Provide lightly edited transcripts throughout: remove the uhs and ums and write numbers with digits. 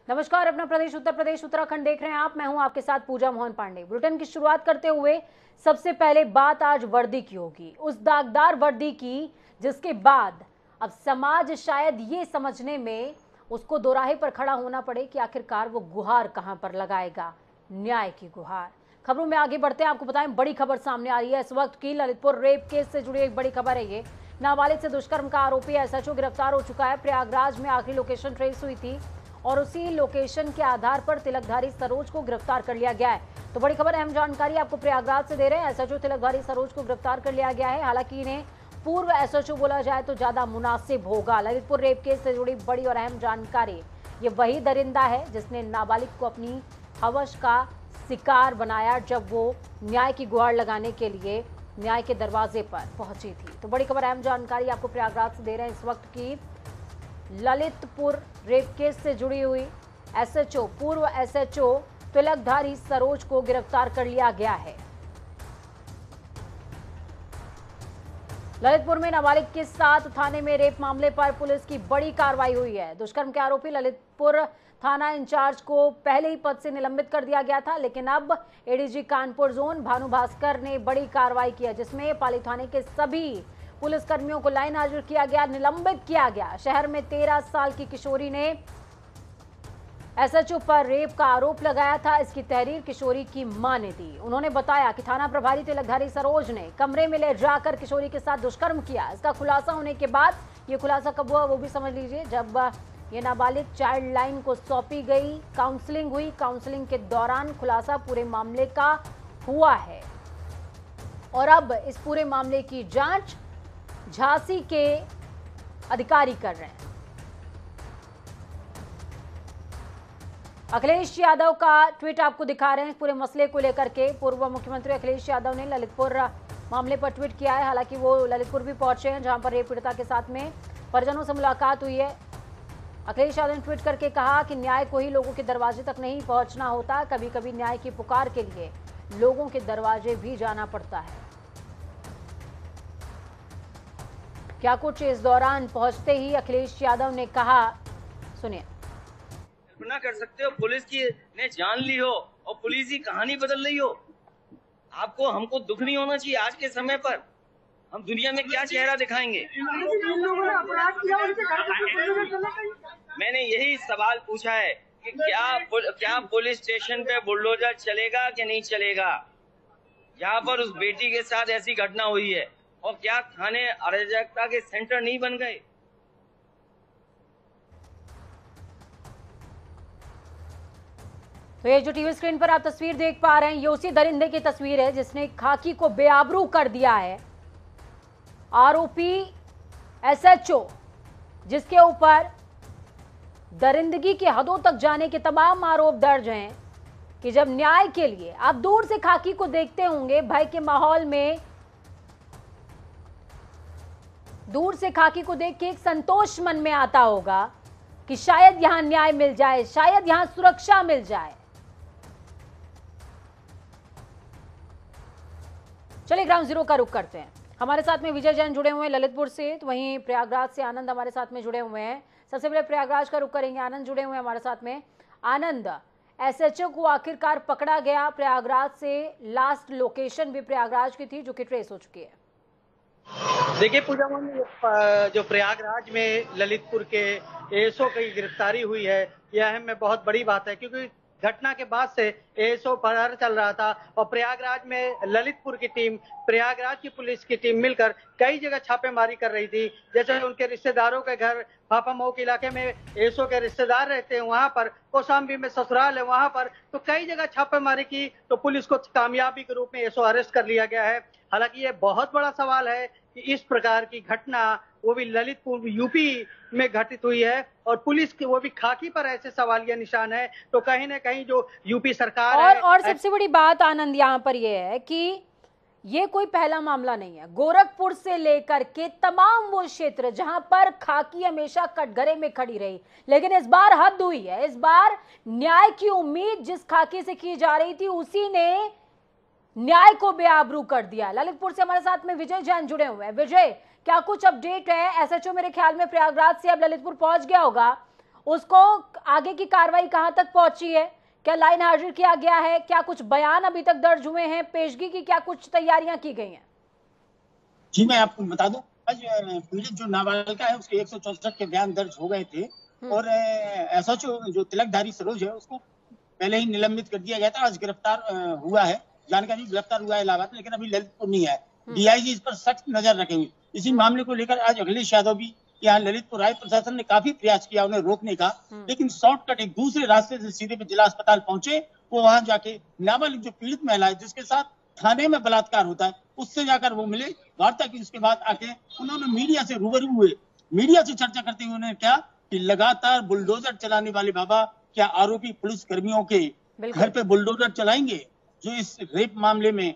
नमस्कार, अपना प्रदेश उत्तर प्रदेश उत्तराखंड देख रहे हैं आप। मैं हूं आपके साथ पूजा मोहन पांडे। बुलेटिन की शुरुआत करते हुए सबसे पहले बात आज वर्दी की होगी, उस दागदार वर्दी की जिसके बाद अब समाज शायद ये समझने में उसको दोराहे पर खड़ा होना पड़े कि आखिरकार वो गुहार कहां पर लगाएगा, न्याय की गुहार। खबरों में आगे बढ़ते हैं, आपको बताएं बड़ी खबर सामने आ रही है इस वक्त की। ललितपुर रेप केस से जुड़ी एक बड़ी खबर है ये। नाबालिग से दुष्कर्म का आरोपी एसएचओ गिरफ्तार हो चुका है। प्रयागराज में आखिरी लोकेशन ट्रेस हुई थी और उसी लोकेशन के आधार पर तिलकधारी सरोज को गिरफ्तार कर लिया गया है। तो बड़ी खबर, अहम जानकारी आपको प्रयागराज से दे रहे हैं। एसएचओ तिलकधारी सरोज को गिरफ्तार कर लिया गया है। हालांकि इन्हें पूर्व एसएचओ बोला जाए तो ज्यादा मुनासिब होगा। ललितपुर रेप केस से जुड़ी बड़ी और अहम जानकारी, ये वही दरिंदा है जिसने नाबालिग को अपनी हवस का शिकार बनाया जब वो न्याय की गुहार लगाने के लिए न्याय के दरवाजे पर पहुंची थी। तो बड़ी खबर, अहम जानकारी आपको प्रयागराज से दे रहे हैं इस वक्त की। ललितपुर रेप केस से जुड़ी हुई एसएचओ पूर्व एसएचओ तिलकधारी सरोज को गिरफ्तार कर लिया गया है। ललितपुर में नाबालिग के साथ थाने में रेप मामले पर पुलिस की बड़ी कार्रवाई हुई है। दुष्कर्म के आरोपी ललितपुर थाना इंचार्ज को पहले ही पद से निलंबित कर दिया गया था, लेकिन अब एडीजी कानपुर जोन भानु भास्कर ने बड़ी कार्रवाई की है, जिसमें पाली थाने के सभी पुलिसकर्मियों को लाइन हाजिर किया गया, निलंबित किया गया। शहर में 13 साल की किशोरी ने एसएचओ पर रेप का आरोप लगाया था। इसकी तहरीर किशोरी की मां ने दी। उन्होंने बताया कि थाना प्रभारी तिलकधारी सरोज ने कमरे में ले जाकर किशोरी के साथ दुष्कर्म किया। इसका खुलासा होने के बाद, ये खुलासा कब हुआ वो भी समझ लीजिए, जब ये नाबालिग चाइल्ड लाइन को सौंपी गई, काउंसलिंग हुई। काउंसलिंग के दौरान खुलासा पूरे मामले का हुआ है और अब इस पूरे मामले की जांच झांसी के अधिकारी कर रहे हैं। अखिलेश यादव का ट्वीट आपको दिखा रहे हैं पूरे मसले को लेकर के। पूर्व मुख्यमंत्री अखिलेश यादव ने ललितपुर मामले पर ट्वीट किया है। हालांकि वो ललितपुर भी पहुंचे हैं, जहां पर रेप पीड़िता के साथ में परिजनों से मुलाकात हुई है। अखिलेश यादव ने ट्वीट करके कहा कि न्याय को ही लोगों के दरवाजे तक नहीं पहुंचना होता, कभी कभी न्याय की पुकार के लिए लोगों के दरवाजे भी जाना पड़ता है। क्या कुछ इस दौरान पहुंचते ही अखिलेश यादव ने कहा, सुनिए। कल्पना कर सकते हो पुलिस की ने जान ली हो और पुलिस की कहानी बदल रही हो। आपको हमको दुख नहीं होना चाहिए आज के समय पर? हम दुनिया में क्या चेहरा दिखाएंगे? मैंने यही सवाल पूछा है कि क्या पुलिस स्टेशन पे बुलडोजर चलेगा कि नहीं चलेगा? यहाँ पर उस बेटी के साथ ऐसी घटना हुई है और क्या थाने अराजकता के सेंटर नहीं बन गए? तो ये जो टीवी स्क्रीन पर आप तस्वीर देख पा रहे हैं, ये उसी दरिंदे की तस्वीर है जिसने खाकी को बेआबरू कर दिया है। आरोपी एसएचओ, जिसके ऊपर दरिंदगी की हदों तक जाने के तमाम आरोप दर्ज हैं, कि जब न्याय के लिए आप दूर से खाकी को देखते होंगे, भय के माहौल में दूर से खाकी को देख के एक संतोष मन में आता होगा कि शायद यहां न्याय मिल जाए, शायद यहां सुरक्षा मिल जाए। चलिए ग्राउंड जीरो का रुख करते हैं। हमारे साथ में विजय जैन जुड़े हुए हैं ललितपुर से, तो वहीं प्रयागराज से आनंद हमारे साथ में जुड़े हुए हैं। सबसे पहले प्रयागराज का रुख करेंगे। आनंद जुड़े हुए हैं हमारे साथ में। आनंद, एसएचओ को आखिरकार पकड़ा गया प्रयागराज से, लास्ट लोकेशन भी प्रयागराज की थी जो कि ट्रेस हो चुकी है। देखिए पूजा, जो प्रयागराज में ललितपुर के एएसओ की गिरफ्तारी हुई है, यह अहम में बहुत बड़ी बात है, क्योंकि घटना के बाद से एएसओ फरार चल रहा था और प्रयागराज में ललितपुर की टीम, प्रयागराज की पुलिस की टीम मिलकर कई जगह छापेमारी कर रही थी। जैसे उनके रिश्तेदारों के घर फाफामऊ के इलाके में एएसओ के रिश्तेदार रहते हैं, वहां पर कौशाम्बी में ससुराल है, वहां पर तो कई जगह छापेमारी की, तो पुलिस को कामयाबी के रूप में एएसओ अरेस्ट कर लिया गया है। हालांकि ये बहुत बड़ा सवाल है कि इस प्रकार की घटना वो भी ललितपुर यूपी में घटित हुई है और पुलिस की वो भी खाकी पर ऐसे सवालिया निशान है, तो कहीं ना कहीं जो यूपी सरकार और सबसे बड़ी बात आनंद यहाँ पर यह है कि ये कोई पहला मामला नहीं है। गोरखपुर से लेकर के तमाम वो क्षेत्र जहां पर खाकी हमेशा कटघरे में खड़ी रही, लेकिन इस बार हद हुई है। इस बार न्याय की उम्मीद जिस खाकी से की जा रही थी, उसी ने न्याय को बेआबरू कर दिया। ललितपुर से हमारे साथ में विजय जैन जुड़े हुए हैं। विजय, क्या कुछ अपडेट है? एसएचओ मेरे ख्याल में प्रयागराज से अब ललितपुर पहुंच गया होगा, उसको आगे की कार्रवाई कहां तक पहुंची है? क्या लाइन हाजिर किया गया है? क्या कुछ बयान अभी तक दर्ज हुए हैं? पेशगी की क्या कुछ तैयारियां की गई हैं? जी मैं आपको बता दूं, आज पीड़ित जो नाबालिका है उसके 164 के बयान दर्ज हो गए थे और एसएचओ जो तिलकधारी सरोज है उसको पहले ही निलंबित कर दिया गया था। आज गिरफ्तार हुआ है, जानकारी गिरफ्तार हुआ है इलाहाबाद में, लेकिन अभी ललितपुर नहीं आया। डीआईजी इस पर सख्त नजर रखेंगे। इसी मामले को लेकर आज अखिलेश यादव भी यहाँ ललितपुर आए। प्रशासन ने काफी प्रयास किया उन्हें रोकने का, लेकिन शॉर्टकट एक दूसरे रास्ते से सीधे जिला अस्पताल पहुंचे। वो वहां जाके नाबालिग जो पीड़ित महिला है जिसके साथ थाने में बलात्कार होता है उससे जाकर वो मिले, वार्ता की। उसके बाद आके उन्होंने मीडिया से रूबरू हुए। मीडिया से चर्चा करते हुए उन्होंने क्या कि लगातार बुलडोजर चलाने वाले बाबा क्या आरोपी पुलिस कर्मियों के घर पे बुलडोजर चलाएंगे? जो इस रेप मामले में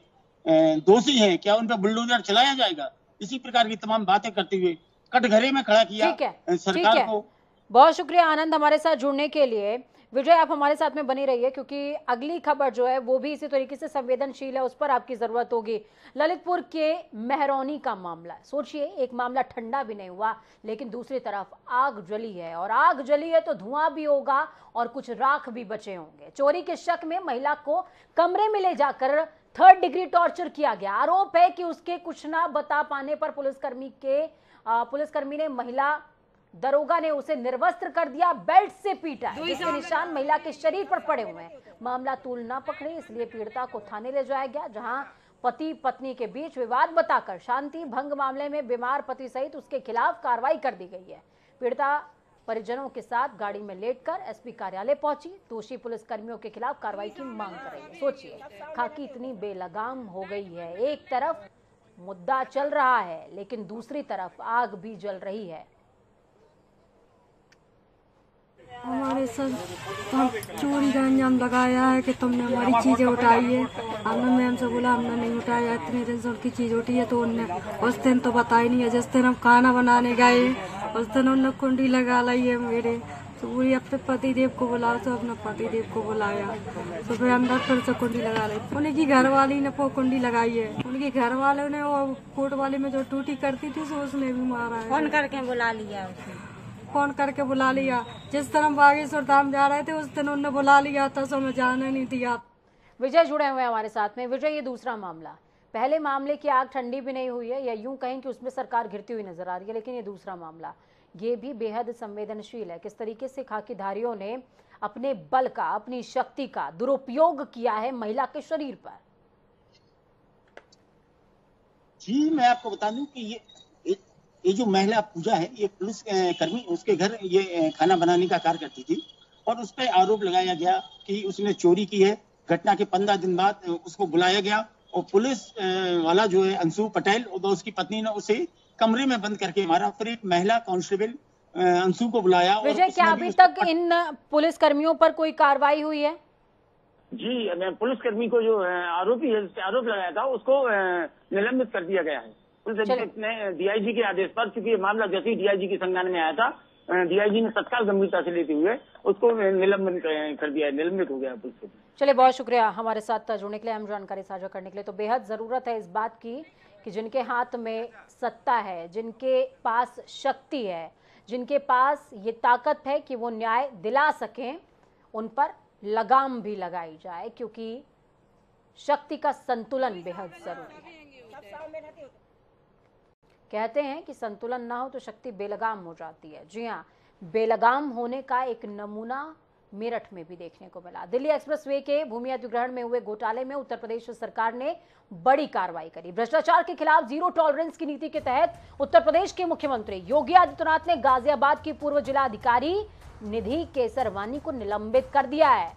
दोषी हैं क्या उन पर बुलडोजर चलाया जाएगा? इसी प्रकार की तमाम बातें करते हुए कटघरे में खड़ा किया सरकार को। बहुत शुक्रिया आनंद हमारे साथ जुड़ने के लिए। विजय आप हमारे साथ में बनी रहिए क्योंकि अगली खबर जो है वो भी इसी तरीके से संवेदनशील है, उस पर आपकी जरूरत होगी। ललितपुर के मेहरौनी का मामला, सोचिए एक मामला ठंडा भी नहीं हुआ लेकिन दूसरी तरफ आग जली है, और आग जली है तो धुआं भी होगा और कुछ राख भी बचे होंगे। चोरी के शक में महिला को कमरे में ले जाकर 3rd डिग्री टॉर्चर किया गया। आरोप है कि उसके कुछ ना बता पाने पर पुलिसकर्मी ने महिला दरोगा ने उसे निर्वस्त्र कर दिया, बेल्ट से पीटा, जिसके निशान महिला के शरीर पर पड़े हुए हैं। मामला तूल ना पकड़े इसलिए पीड़िता को थाने ले जाया गया, जहां पति पत्नी के बीच विवाद बताकर शांति भंग मामले में बीमार पति सहित उसके खिलाफ कार्रवाई कर दी गई है। पीड़िता परिजनों के साथ गाड़ी में लेटकर एसपी कार्यालय पहुंची, दोषी पुलिसकर्मियों के खिलाफ कार्रवाई की मांग कर रही है। सोचिए खाकी इतनी बेलगाम हो गई है, एक तरफ मुद्दा चल रहा है लेकिन दूसरी तरफ आग भी जल रही है। हमारे साथ हम चोरी का अंजाम लगाया है कि तुमने हमारी चीजें उठाई है। हमने मैम से बोला हमने नहीं उठाया, इतने दिन से उनकी चीज उठी है तो उनने उस दिन तो बताई नहीं है। जिस दिन हम खाना बनाने गए उस दिन उनने कुंडी लगा ली है मेरे, तो पूरी अपने पतिदेव को बुलाया, तो अपने पतिदेव को बुलाया तो फिर अंदर फिर से कुंडी लगा ली। उनकी घरवाली ने वो कुंडी लगाई है, उनके घर वालों ने वो कोर्ट वाले में जो टूटी करती थी तो उसने भी मारा है। फोन करके बुला लिया, फोन करके बुला लिया। जिस दिन हम बागेश्वर धाम जा रहे थे उस दिन उन्होंने बुला लिया था, तो हमें जाने नहीं दिया। विजय जुड़े हुए हमारे साथ में। विजय, ये दूसरा मामला, पहले मामले की आग ठंडी भी नहीं हुई है या यूं कहें कि उसमें सरकार घिरती हुई नजर आ रही है, लेकिन ये दूसरा मामला ये भी बेहद संवेदनशील है। किस तरीके से खाकीधारियों ने अपने बल का, अपनी शक्ति का दुरुपयोग किया है महिला के शरीर पर। जी मैं आपको बता दूं कि ये जो महिला पूजा है ये पुलिस कर्मी उसके घर ये खाना बनाने का कार्य करती थी और उस पर आरोप लगाया गया कि उसने चोरी की है। घटना के 15 दिन बाद उसको बुलाया गया और पुलिस वाला जो है अंशु पटेल और उसकी पत्नी ने उसे कमरे में बंद करके मारा। फिर एक महिला कांस्टेबल अंशु को बुलाया। विजय, क्या अभी तक इन पुलिस कर्मियों पर कोई कार्रवाई हुई है? जी पुलिसकर्मी को जो आरोपी है आरोप लगाया था उसको निलंबित कर दिया गया है पुलिस अधीक्षक ने डीआईजी के आदेश पर। चूंकि ये मामला जैसे ही डीआईजी के संज्ञान में आया था डीआईजी ने तत्काल गंभीरता से लेते हुए उसको निलंबन कर दिया, निलंबित हो गया पुलिस। चलिए बहुत शुक्रिया हमारे साथ जुड़ने के लिए, हम जानकारी साझा करने के लिए। तो बेहद जरूरत है इस बात की कि जिनके हाथ में सत्ता है, जिनके पास शक्ति है, जिनके पास ये ताकत है कि वो न्याय दिला सकें, उन पर लगाम भी लगाई जाए, क्योंकि शक्ति का संतुलन बेहद जरूरी है। कहते हैं कि संतुलन ना हो तो शक्ति बेलगाम हो जाती है। जी हाँ, बेलगाम होने का एक नमूना मेरठ में भी देखने को मिला। दिल्ली एक्सप्रेसवे के भूमि अधिग्रहण में हुए घोटाले में उत्तर प्रदेश सरकार ने बड़ी कार्रवाई करी। भ्रष्टाचार के खिलाफ जीरो टॉलरेंस की नीति के तहत उत्तर प्रदेश के मुख्यमंत्री योगी आदित्यनाथ ने गाजियाबाद की पूर्व जिला अधिकारी निधि केसरवानी को निलंबित कर दिया है।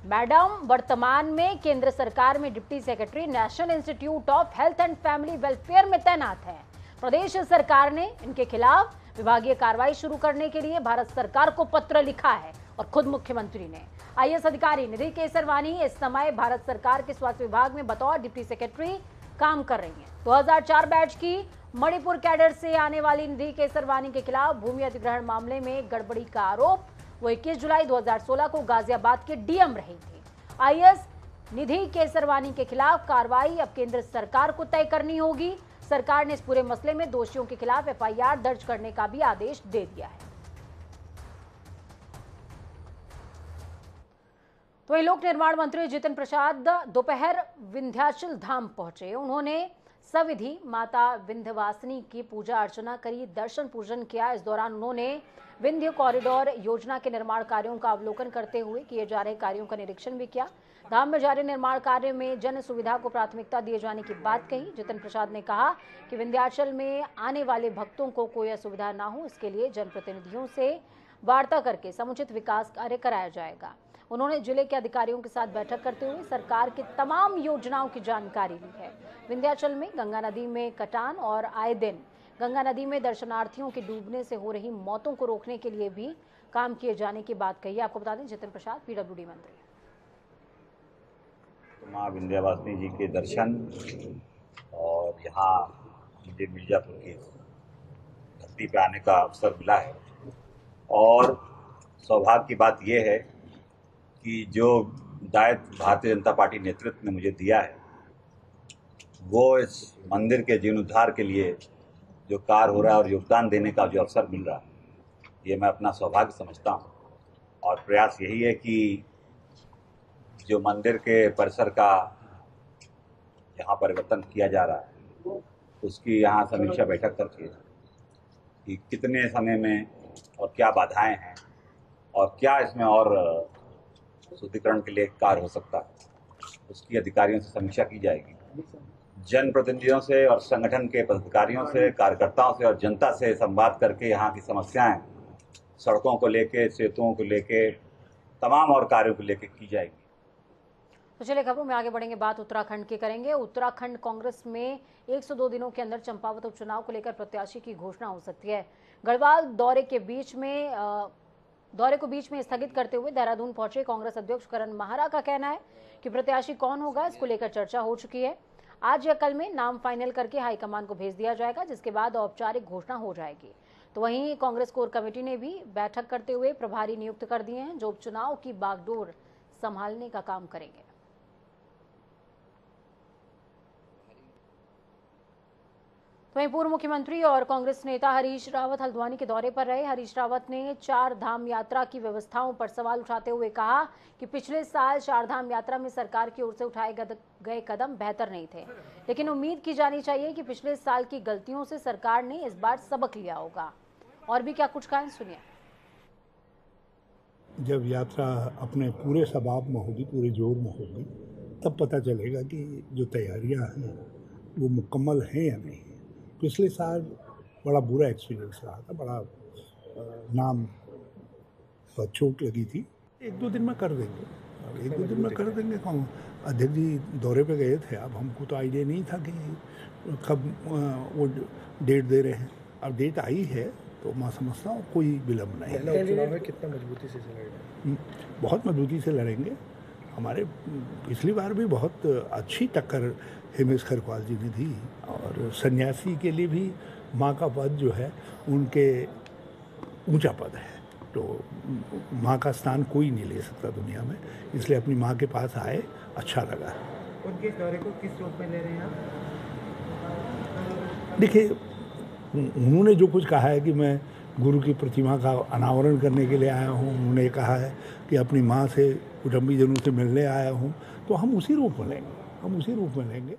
मैडम वर्तमान में केंद्र सरकार में deputy secretary national institute of health and family welfare में तैनात है। प्रदेश सरकार ने इनके खिलाफ विभागीय कार्रवाई शुरू करने के लिए भारत सरकार को पत्र लिखा है और खुद मुख्यमंत्री ने। आईएएस अधिकारी निधि केसरवानी इस समय भारत सरकार के स्वास्थ्य विभाग में बतौर डिप्टी सेक्रेटरी काम कर रही हैं। 2004 बैच की मणिपुर कैडर से आने वाली निधि केसरवानी के खिलाफ भूमि अधिग्रहण मामले में गड़बड़ी का आरोप वो 21 जुलाई 2016 को गाजियाबाद के डीएम रही थी। आईएएस निधि केसरवानी के खिलाफ कार्रवाई अब केंद्र सरकार को तय करनी होगी। सरकार ने इस पूरे मसले में दोषियों के खिलाफ एफआईआर दर्ज करने का भी आदेश दे दिया है। तो वहीं लोक निर्माण मंत्री जितिन प्रसाद दोपहर विंध्याचल धाम पहुंचे। उन्होंने सविधि माता विंध्यवासिनी की पूजा अर्चना करी, दर्शन पूजन किया। इस दौरान उन्होंने विंध्य कॉरिडोर योजना के निर्माण कार्यों का अवलोकन करते हुए किए जा रहे कार्यों का निरीक्षण भी किया। धाम में जारी निर्माण कार्य में जन सुविधा को प्राथमिकता दिए जाने की बात कही। जितिन प्रसाद ने कहा कि विंध्याचल में आने वाले भक्तों को कोई असुविधा न हो, इसके लिए जनप्रतिनिधियों से वार्ता करके समुचित विकास कार्य कराया जाएगा। उन्होंने जिले के अधिकारियों के साथ बैठक करते हुए सरकार की तमाम योजनाओं की जानकारी ली है। विंध्याचल में गंगा नदी में कटान और आए दिन गंगा नदी में दर्शनार्थियों के डूबने से हो रही मौतों को रोकने के लिए भी काम किए जाने की बात कही। आपको बता दें, जितिन प्रसाद पीडब्ल्यूडी मंत्री। माँ विंध्यवासिनी जी के दर्शन और यहाँ मुझे मिर्जापुर की धरती पे आने का अवसर मिला है और सौभाग्य की बात यह है कि जो दायित्व भारतीय जनता पार्टी नेतृत्व ने मुझे दिया है वो इस मंदिर के जीर्णोद्धार के लिए जो कार्य हो रहा है और योगदान देने का जो अवसर मिल रहा है, ये मैं अपना सौभाग्य समझता हूँ। और प्रयास यही है कि जो मंदिर के परिसर का यहाँ परिवर्तन किया जा रहा है उसकी यहाँ समीक्षा बैठक करके कि कितने समय में और क्या बाधाएं हैं और क्या इसमें और शुद्धिकरण के लिए कार्य हो सकता है, उसकी अधिकारियों से समीक्षा की जाएगी। जनप्रतिनिधियों से और संगठन के पदाधिकारियों से, कार्यकर्ताओं से और जनता से संवाद करके यहाँ की समस्याएं सड़कों को लेके, सेतुओं को लेके, तमाम और कार्यों को लेके की जाएगी। तो चलिए खबरों में आगे बढ़ेंगे, बात उत्तराखंड की करेंगे। उत्तराखंड कांग्रेस में 102 दिनों के अंदर चंपावत उपचुनाव को लेकर प्रत्याशी की घोषणा हो सकती है। गढ़वाल दौरे को बीच में स्थगित करते हुए देहरादून पहुंचे कांग्रेस अध्यक्ष करण माहरा का कहना है कि प्रत्याशी कौन होगा इसको लेकर चर्चा हो चुकी है। आज या कल में नाम फाइनल करके हाईकमान को भेज दिया जाएगा, जिसके बाद औपचारिक घोषणा हो जाएगी। तो वहीं कांग्रेस कोर कमेटी ने भी बैठक करते हुए प्रभारी नियुक्त कर दिए हैं, जो उपचुनाव की बागडोर संभालने का काम करेंगे। तो वहीं पूर्व मुख्यमंत्री और कांग्रेस नेता हरीश रावत हल्द्वानी के दौरे पर रहे। हरीश रावत ने 4 धाम यात्रा की व्यवस्थाओं पर सवाल उठाते हुए कहा कि पिछले साल 4 धाम यात्रा में सरकार की ओर से उठाए गए कदम बेहतर नहीं थे, लेकिन उम्मीद की जानी चाहिए कि पिछले साल की गलतियों से सरकार ने इस बार सबक लिया होगा। और भी क्या कुछ कहा, सुनिए। जब यात्रा अपने पूरे सबाब में होगी, पूरे जोर में होगी, तब पता चलेगा कि जो तैयारियां हैं वो मुकम्मल हैं या नहीं। पिछले साल बड़ा बुरा एक्सपीरियंस रहा था, बड़ा नाम पर चोट लगी थी। 1-2 दिन में कर देंगे, 1-2 दिन में कर देंगे। अध्यक्ष जी दौरे पे गए थे, अब हमको तो आइडिया नहीं था कि कब वो डेट दे रहे हैं। अब डेट आई है तो मैं समझता हूँ कोई विलम्ब नहीं। चुनाव में कितना मजबूती से लड़ेंगे? बहुत मजबूती से लड़ेंगे। हमारे पिछली बार भी बहुत अच्छी टक्कर हिमेश खरवाल जी ने दी और सन्यासी के लिए भी माँ का पद जो है उनके ऊंचा पद है, तो माँ का स्थान कोई नहीं ले सकता दुनिया में, इसलिए अपनी माँ के पास आए, अच्छा लगा। उनके दौरे को किस रूप में ले रहे हैं आप? देखिए, उन्होंने जो कुछ कहा है कि मैं गुरु की प्रतिमा का अनावरण करने के लिए आया हूँ, उन्होंने कहा है कि अपनी माँ से कुटुंबीजनों से मिलने आया हूँ, तो हम उसी रूप में लेंगे।